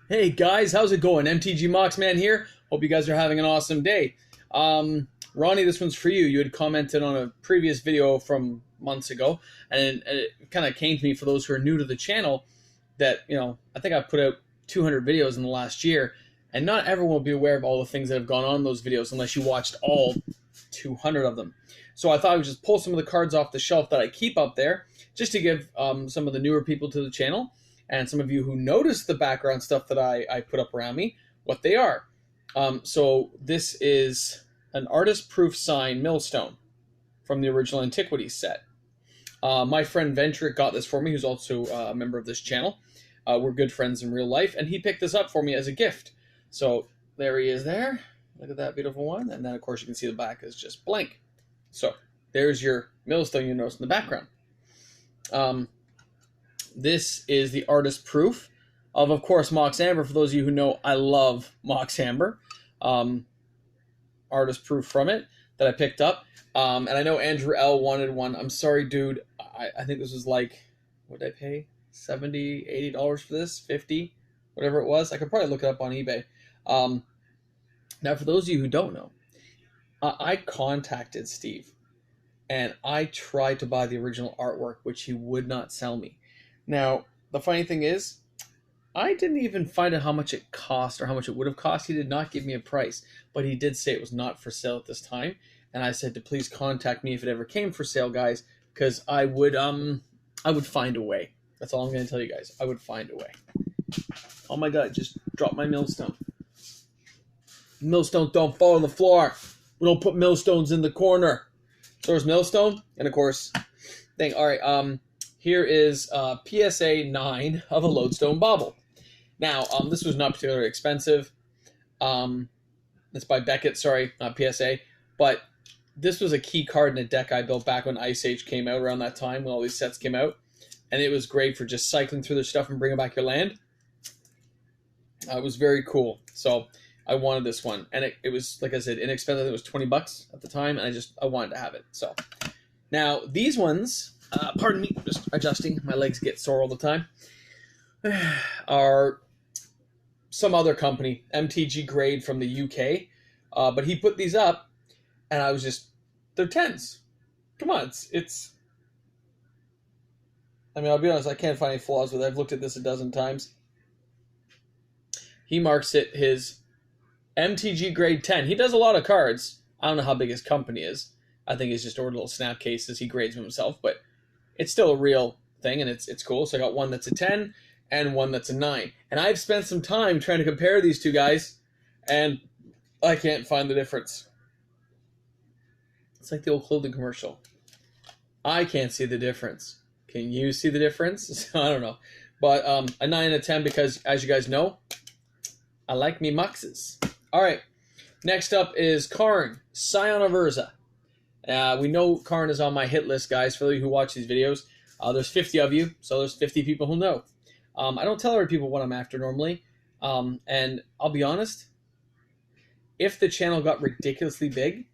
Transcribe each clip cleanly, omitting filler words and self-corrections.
Hey guys, how's it going? MTG Moxman here. Hope you guys are having an awesome day. Ronnie, this one's for you. You had commented on a previous video from months ago, and it kind of came to me for those who are new to the channel that, I think I've put out 200 videos in the last year, and not everyone will be aware of all the things that have gone on in those videos unless you watched all 200 of them. So I thought I would just pull some of the cards off the shelf that I keep up there just to give some of the newer people to the channel and some of you who notice the background stuff that I put up around me, what they are. So this is an artist-proof sign millstone from the original Antiquities set. My friend Ventric got this for me, who's also a member of this channel. We're good friends in real life, and he picked this up for me as a gift. So there he is there. Look at that beautiful one. And then, of course, you can see the back is just blank. So there's your millstone you notice in the background. This is the artist proof of course, Mox Amber. For those of you who know, I love Mox Amber. Artist proof from it that I picked up. And I know Andrew L. wanted one. I'm sorry, dude. I think this was like, what did I pay? $70, $80 for this? 50? Whatever it was. I could probably look it up on eBay. Now, for those of you who don't know, I contacted Steve, and I tried to buy the original artwork, which he would not sell me. Now, the funny thing is, I didn't even find out how much it cost or how much it would have cost. He did not give me a price, but he did say it was not for sale at this time. And I said to please contact me if it ever came for sale, guys, because I would find a way. That's all I'm going to tell you guys. I would find a way. Oh my God, just dropped my millstone. Millstones don't fall on the floor. We don't put millstones in the corner. So there's millstone, and of course, thing. All right, here is PSA 9 of a lodestone bauble. Now, this was not particularly expensive. It's by Beckett, sorry, not PSA. But this was a key card in a deck I built back when Ice Age came out, around that time when all these sets came out. And it was great for just cycling through their stuff and bringing back your land. It was very cool. So I wanted this one. And it was, like I said, inexpensive. It was 20 bucks at the time, and I wanted to have it. So now these ones, pardon me, just adjusting. My legs get sore all the time. Are some other company, MTG grade from the UK. But he put these up, and I was just, they're 10s. Come on, it's I mean, I'll be honest, I can't find any flaws with it. I've looked at this a dozen times. He marks it his MTG grade 10. He does a lot of cards. I don't know how big his company is. I think he's just ordered little snap cases. He grades them himself, but it's still a real thing, and it's cool. So I got one that's a 10 and one that's a 9. And I've spent some time trying to compare these two guys, and I can't find the difference. It's like the old clothing commercial. I can't see the difference. Can you see the difference? I don't know. But a 9 and a 10 because, as you guys know, I like me muxes. All right. Next up is Karn, Scion of Urza. We know Karn is on my hit list, guys, for those who watch these videos. There's 50 of you, so there's 50 people who know. I don't tell other people what I'm after normally. And I'll be honest, if the channel got ridiculously big,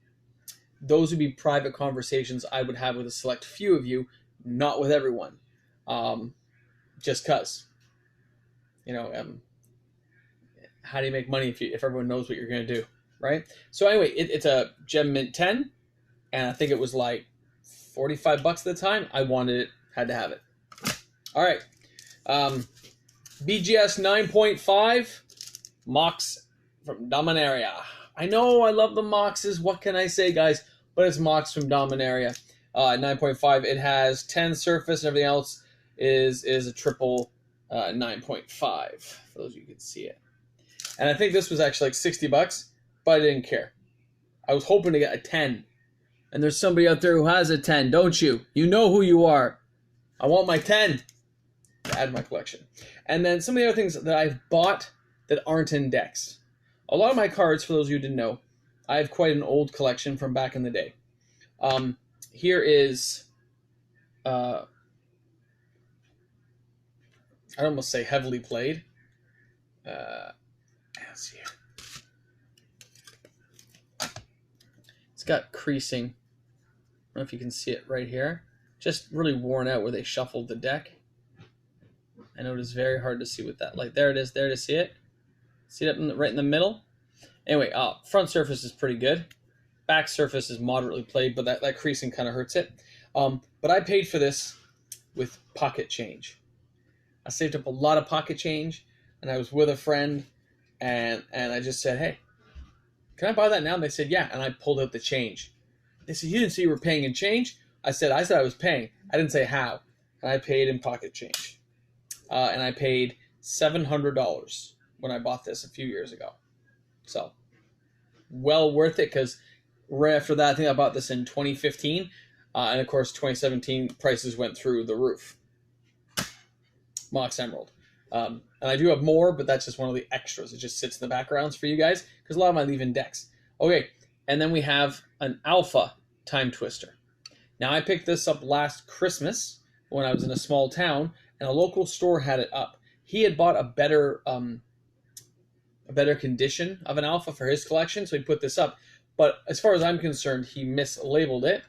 those would be private conversations I would have with a select few of you, not with everyone. Just because. How do you make money if everyone knows what you're going to do, right? So anyway, it's a Gem Mint 10, and I think it was like 45 bucks at the time. I wanted it, had to have it. All right. BGS 9.5, Mox from Dominaria. I know I love the Moxes. What can I say, guys? But it's Mox from Dominaria. 9.5. It has 10 surface, and everything else is a triple 9.5. For those of you who can see it. And I think this was actually like 60 bucks, but I didn't care. I was hoping to get a 10. And there's somebody out there who has a 10, don't you? You know who you are. I want my 10 to add to my collection. And then some of the other things that I've bought that aren't in decks. A lot of my cards, for those of you who didn't know, I have quite an old collection from back in the day. Here is, I'd almost say heavily played. Let's see. It's got creasing. I don't know if you can see it right here. Just really worn out where they shuffled the deck. I know it is very hard to see with that. Like, there it is there to see it. See that right in the middle? Anyway, front surface is pretty good. Back surface is moderately played, but that creasing kind of hurts it. But I paid for this with pocket change. I saved up a lot of pocket change, and I was with a friend, and I just said, hey, can I buy that now? And they said, yeah, and I pulled out the change. They said, you didn't say you were paying in change? I said I was paying. I didn't say how. And I paid in pocket change. And I paid $700 when I bought this a few years ago. So, well worth it, because right after that, I think I bought this in 2015. And of course, 2017 prices went through the roof. Mox Emerald. And I do have more, but that's just one of the extras. It just sits in the backgrounds for you guys, because a lot of them I leave in decks. Okay, and then we have an Alpha Time Twister. Now, I picked this up last Christmas when I was in a small town, and a local store had it up. He had bought a better condition of an Alpha for his collection, so he put this up. But as far as I'm concerned, he mislabeled it,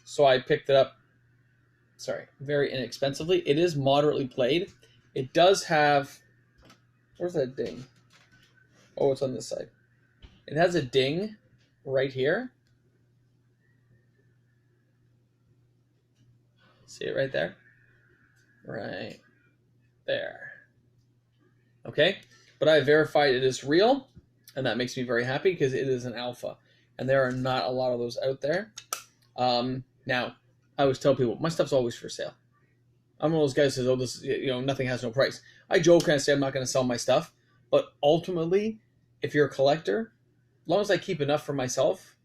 so I picked it up, very inexpensively. It is moderately played. It does have, where's that ding? Oh, it's on this side. It has a ding right here. See it right there? Right there. Okay, but I verified it is real, and that makes me very happy because it is an Alpha, and there are not a lot of those out there. Now, I always tell people, my stuff's always for sale. I'm one of those guys who says, oh, this, nothing has no price. I joke and I say I'm not going to sell my stuff, but ultimately, if you're a collector, as long as I keep enough for myself,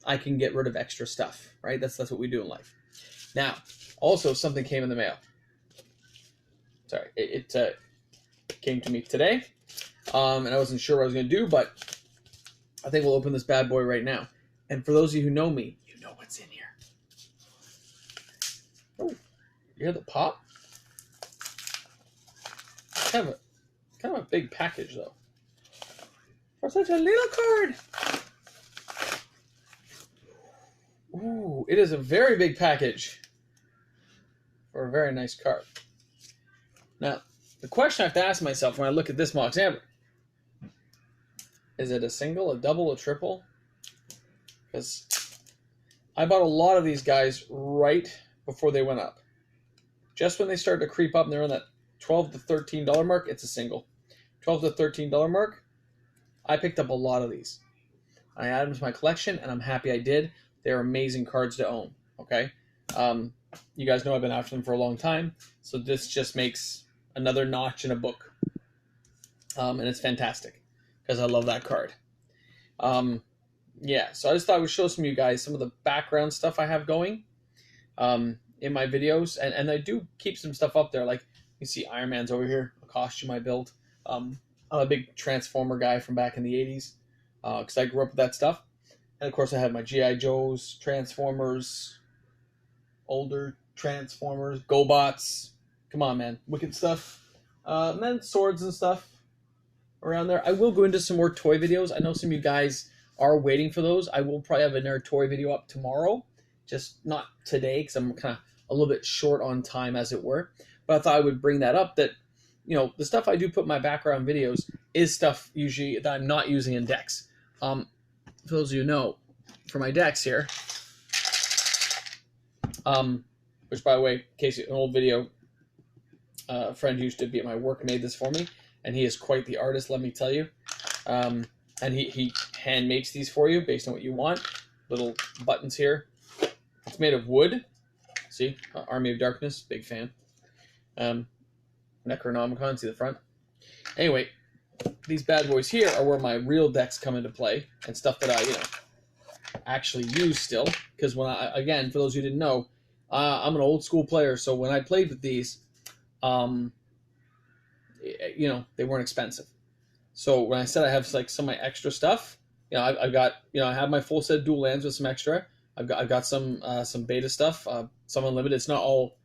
I can get rid of extra stuff, right? That's what we do in life. Now, also, something came in the mail. Sorry, it came to me today, and I wasn't sure what I was going to do, but I think we'll open this bad boy right now. And for those of you who know me, you know what's in here. Oh, you hear the pop? Kind of a big package, though. For such a little card. Ooh, it is a very big package for a very nice card. Now, the question I have to ask myself when I look at this Mox Amber, is it a single, a double, a triple? Because I bought a lot of these guys right before they went up. Just when they started to creep up and they're in that $12 to $13 mark, it's a single. $12 to $13 mark, I picked up a lot of these. I added them to my collection, and I'm happy I did. They're amazing cards to own, okay? You guys know I've been after them for a long time, so this just makes another notch in a book. And it's fantastic, because I love that card. Yeah, so I just thought I would show some of you guys some of the background stuff I have going in my videos, and I do keep some stuff up there, like you see Iron Man's over here, a costume I built. I'm a big Transformer guy from back in the 80s, because I grew up with that stuff. And of course I have my G.I. Joes, Transformers, older Transformers, GoBots, come on man, wicked stuff. And then swords and stuff around there. I will go into some more toy videos. I know some of you guys are waiting for those. I will probably have another toy video up tomorrow, just not today because I'm kind of a little bit short on time, as it were. But I thought I would bring that up, that the stuff I do put in my background videos is stuff usually that I'm not using in decks. For those of you who know, for my decks here, which by the way, in case an old video, a friend who used to be at my work made this for me, and he is quite the artist, let me tell you. And he hand makes these for you based on what you want. Little buttons here. It's made of wood. See, Army of Darkness, big fan. Necronomicon, see the front. Anyway, these bad boys here are where my real decks come into play, and stuff that I, actually use still. Because when again, for those who didn't know, I'm an old school player, so when I played with these, they weren't expensive. So when I said I have like some of my extra stuff, I've got, I have my full set of dual lands with some extra. I've got some beta stuff, some unlimited. It's not all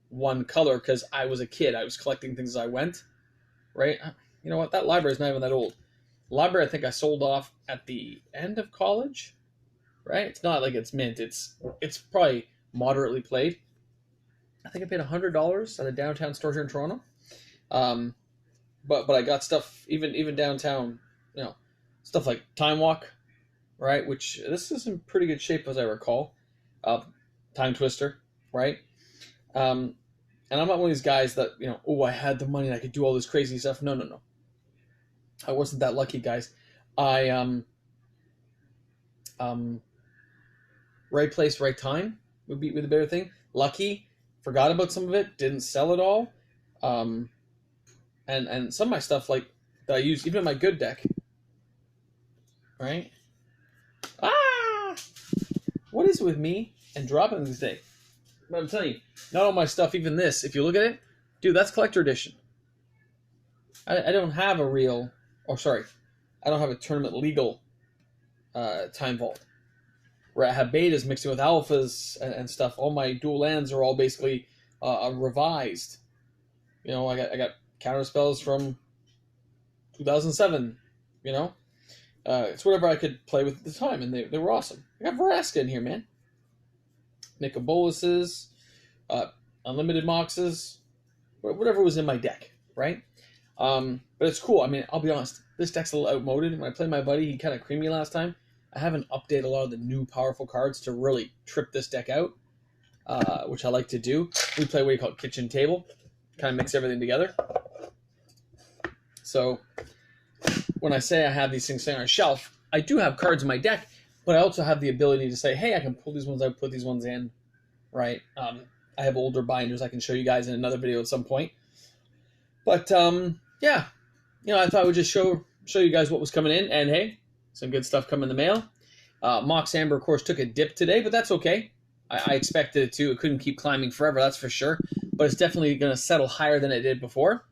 one color because I was a kid. I was collecting things as I went, right? You know what? That library is not even that old. The library I think I sold off at the end of college, right? It's not like it's mint. It's probably moderately played. I think I paid $100 at a downtown store here in Toronto. but I got stuff even downtown, you know, stuff like Time Walk, right? Which this is in pretty good shape as I recall. Uh, Time Twister, right? Um, and I'm not one of these guys that, you know, oh, I had the money and I could do all this crazy stuff. No, no, no. I wasn't that lucky, guys. I um right place, right time would be the better thing. Lucky, forgot about some of it, didn't sell it all. Um, and some of my stuff like that I use even in my good deck, right? Ah, what is it with me and dropping this day? But I'm telling you, not all my stuff, even this. If you look at it, dude, that's collector edition. I don't have a real, or sorry, I don't have a tournament legal time vault where I have betas mixing with alphas and stuff. All my dual lands are all basically revised. You know, I got counter spells from 2007. You know, it's whatever I could play with at the time, and they were awesome. I got Vraska in here, man. Nicoboluses, unlimited moxes, whatever was in my deck, right? But it's cool. I mean, I'll be honest, this deck's a little outmoded. When I played my buddy, he kind of creamed me last time. I haven't updated a lot of the new powerful cards to really trip this deck out, which I like to do. We play what you call kitchen table, kind of mix everything together. So when I say I have these things sitting on a shelf, I do have cards in my deck, but I also have the ability to say, hey, I can pull these ones out, put these ones in, right? I have older binders I can show you guys in another video at some point. But yeah, you know, I thought I would just show you guys what was coming in, and hey, some good stuff coming in the mail. Mox Amber, of course, took a dip today, but that's okay. I expected it to. It couldn't keep climbing forever, that's for sure. But it's definitely going to settle higher than it did before.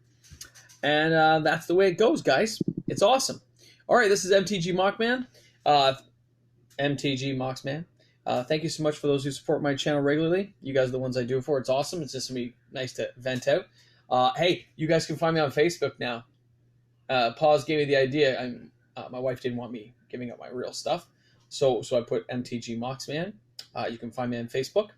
And that's the way it goes, guys. It's awesome. All right, this is MTG Mockman. MTG Moxman. Thank you so much for those who support my channel regularly. You guys are the ones I do it for. It's awesome. It's just going to be nice to vent out. Hey, you guys can find me on Facebook now. Pause gave me the idea. My wife didn't want me giving up my real stuff, so I put MTG Moxman. You can find me on Facebook,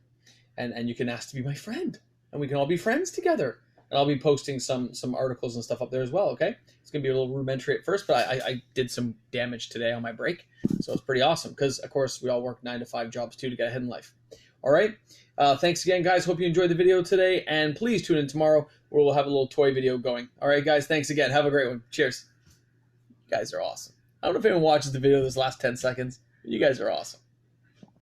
and you can ask to be my friend, and we can all be friends together. And I'll be posting some articles and stuff up there as well. Okay, it's gonna be a little rudimentary at first, but I did some damage today on my break, so it's pretty awesome because of course we all work 9 to 5 jobs too to get ahead in life. All right, thanks again, guys. Hope you enjoyed the video today, and please tune in tomorrow where we'll have a little toy video going. All right, guys. Thanks again. Have a great one. Cheers. You guys are awesome. I don't know if anyone watches the video this last 10 seconds, but you guys are awesome.